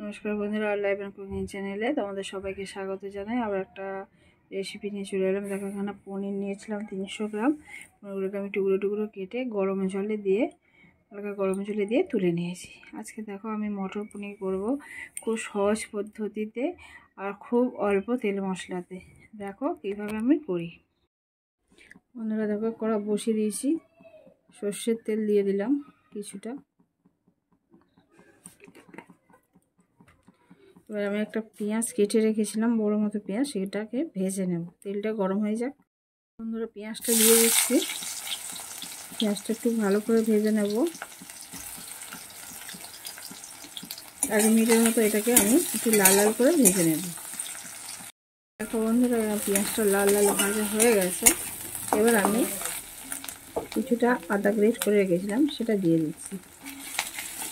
নমস্কার বন্ধুরা, live and cooking চ্যানেলে তোমাদের সবাইকে স্বাগত জানাই। আবার একটা রেসিপি নিয়ে চলে এলাম। দেখো, এখানে পনির নিয়েছিলাম 300 গ্রাম। পনিরগুলোকে আমি টুকরো টুকরো কেটে হালকা গরম জলে দিয়ে তুলে নিয়েছি। আজকে দেখো আমি মটর পনির করব খুব সহজ পদ্ধতিতে আর খুব অল্প তেল মশলাতে। দেখো কীভাবে আমি করি। বন্ধুরা দেখো, কড়া বসিয়ে দিয়েছি, সর্ষের তেল দিয়ে দিলাম কিছুটা। এবার আমি একটা পেঁয়াজ কেটে রেখেছিলাম, বড় মতো পেঁয়াজ, সেটাকে ভেজে নেব। তেলটা গরম হয়ে যাক। বন্ধুরা পেঁয়াজটা দিয়ে দিচ্ছি। পেঁয়াজটা একটু ভালো করে ভেজে নেব। 1 মিনিটের মতো এটাকে আমি একটু লাল লাল করে ভেজে নেব। দেখো বন্ধুরা, পেঁয়াজটা লাল লাল ভাজা হয়ে গেছে। এবার আমি কিছুটা আদা গ্রেট করে রেখেছিলাম, সেটা দিয়ে দিচ্ছি।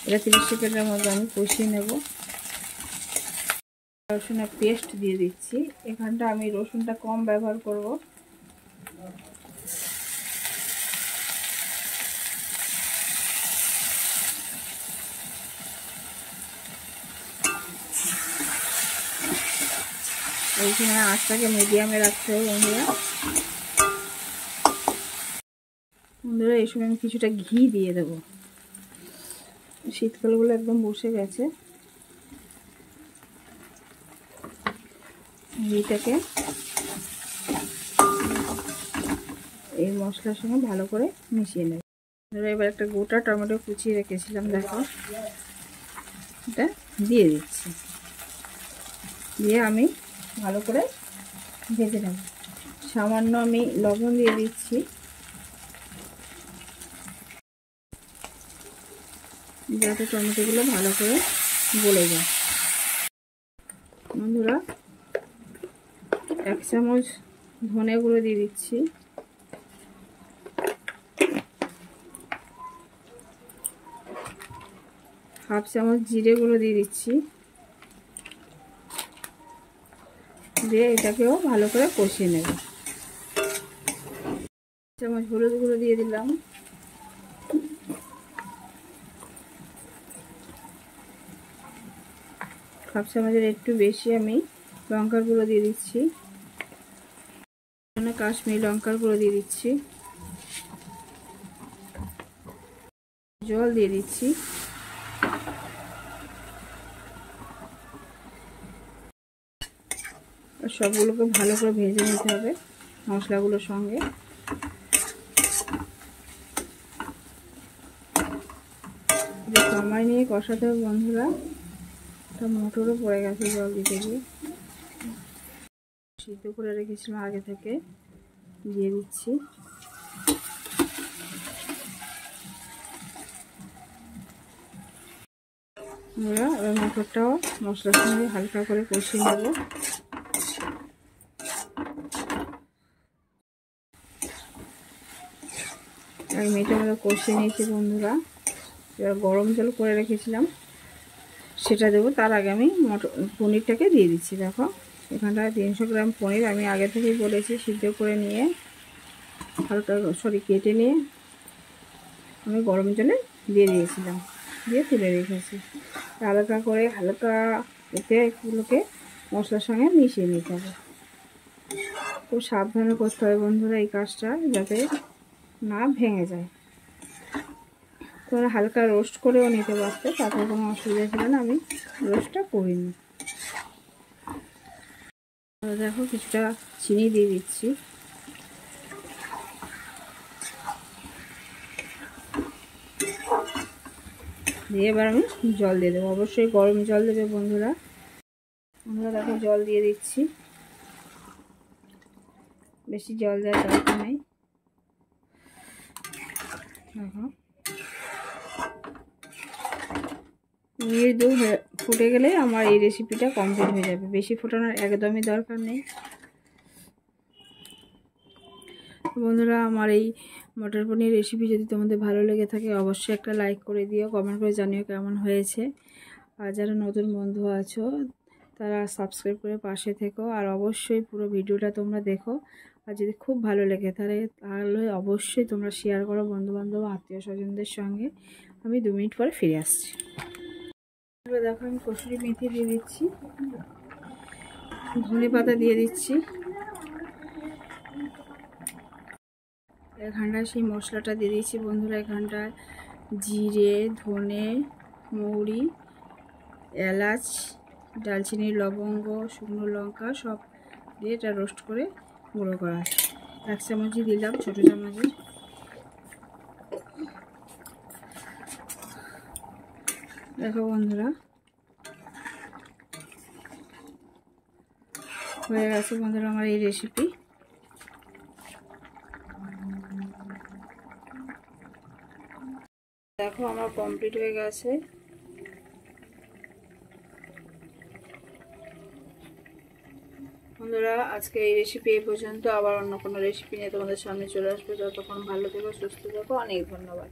এটা 30 সেকেন্ডের মতো আমি কষিয়ে নেব। রসুনের পেস্ট দিয়ে দিচ্ছি। এখানটা আমি রসুনটা কম ব্যবহার করব। এইখানে আঁচটাকে মিডিয়ামে রাখতে হবে বন্ধুরা। এই সময় আমি কিছুটা ঘি দিয়ে দেবো। শীতকালগুলো একদম বসে গেছে। ঘিটাকে এই মশলার সঙ্গে ভালো করে মিশিয়ে নেব। এবার একটা গোটা টমেটো কুচিয়ে রেখেছিলাম, দেখো এটা দিয়ে দিচ্ছি। দিয়ে আমি ভালো করে ভেজে নেব। সামান্য আমি লবণ দিয়ে দিচ্ছি, যাতে টমেটোগুলো ভালো করে গলে যায়। বন্ধুরা 1 চামচ ধনে গুঁড়ো দিয়ে দিচ্ছি, 1/2 চামচ জিরে গুঁড়ো দিয়ে দিচ্ছি। দিয়ে এটাকেও ভালো করে কষিয়ে নেব। 1 চামচ হলুদ গুঁড়ো দিয়ে দিলাম, 1/2 চামচের একটু বেশি আমি লঙ্কার গুঁড়ো দিয়ে দিচ্ছি। কাশ্মীরি লঙ্কার গুঁড়ো দিয়ে দিচ্ছি। জল দিয়ে দিচ্ছি। সবগুলোকে ভালো করে ভেজে নিতে হবে মশলাগুলোর সঙ্গে। সময় নিয়ে কষাতে হবে বন্ধুরা। একটা মোটরও পড়ে গেছে জল দিতে গিয়ে। সিদ্ধ করে রেখেছিলাম আগে থেকে, দিয়ে দিচ্ছি। এবার মটরটাও মশলার সঙ্গে হালকা করে কষিয়ে নেব। 1 মিনিটের মতো কষিয়ে নিয়েছি বন্ধুরা। এবার গরম জল করে রেখেছিলাম, সেটা দেবো। তার আগে আমি পনিরটাকে দিয়ে দিচ্ছি। দেখো এখানটায় 300 গ্রাম পনির আমি আগে থেকেই বলেছি সিদ্ধ করে নিয়ে কেটে নিয়ে আমি গরম জলে দিয়ে দিয়েছিলাম, দিয়ে তুলে রেখেছি। হালকা এগুলোকে মশলার সঙ্গে মিশিয়ে নিতে হবে। খুব সাবধানে করতে হবে বন্ধুরা এই কাজটা, যাতে না ভেঙে যায়। তোমরা হালকা রোস্ট করেও নিতে পারতে, তাতে কোনো অসুবিধা ছিল না। আমি রোস্টটা করিনি। দেখো কিছুটা চিনি দিয়ে দিচ্ছি। দিয়ে এবার আমি জল দিয়ে দেবো। অবশ্যই গরম জল দেবে বন্ধুরা। দেখো জল দিয়ে দিচ্ছি, বেশি জল দেওয়ার দরকার নেই। দেখো মিনিট 2 ফুটে গেলে আমার এই রেসিপিটা কমপ্লিট হয়ে যাবে। বেশি ফোটানোর একদমই দরকার নেই বন্ধুরা। আমার এই মটর পনির রেসিপি যদি তোমাদের ভালো লেগে থাকে, অবশ্যই একটা লাইক করে দিও, কমেন্ট করে জানিও কেমন হয়েছে। আর যারা নতুন বন্ধু আছো তারা সাবস্ক্রাইব করে পাশে থেকো। আর অবশ্যই পুরো ভিডিওটা তোমরা দেখো। আর যদি খুব ভালো লেগে তাহলে অবশ্যই তোমরা শেয়ার করো বন্ধুবান্ধব আত্মীয় স্বজনদের সঙ্গে। আমি 2 মিনিট পরে ফিরে আসছি। বন্ধুরা দেখো আমি কসুরি মেথি দিয়ে দিচ্ছি, ধনে পাতা দিয়ে দিচ্ছি। এখানটায় সেই মশলাটা দিয়ে দিচ্ছি বন্ধুরা। এখানটায় জিরে, ধনে, মৌরি, এলাচ, দালচিনি, লবঙ্গ, শুকনো লঙ্কা সব দিয়ে এটা রোস্ট করে গুঁড়ো করা। 1 চামচই দিলাম, ছোটো চামচে। দেখো বন্ধুরা হয়ে গেছে বন্ধুরা আমার এই রেসিপি। দেখো আমার কমপ্লিট হয়ে গেছে। বন্ধুরা আজকে এই রেসিপি এই পর্যন্ত, আবার অন্য কোনো রেসিপি নিয়ে তোমাদের সামনে চলে আসবে। যতক্ষণ ভালো থেকো, সুস্থ থেকো, অনেক ধন্যবাদ।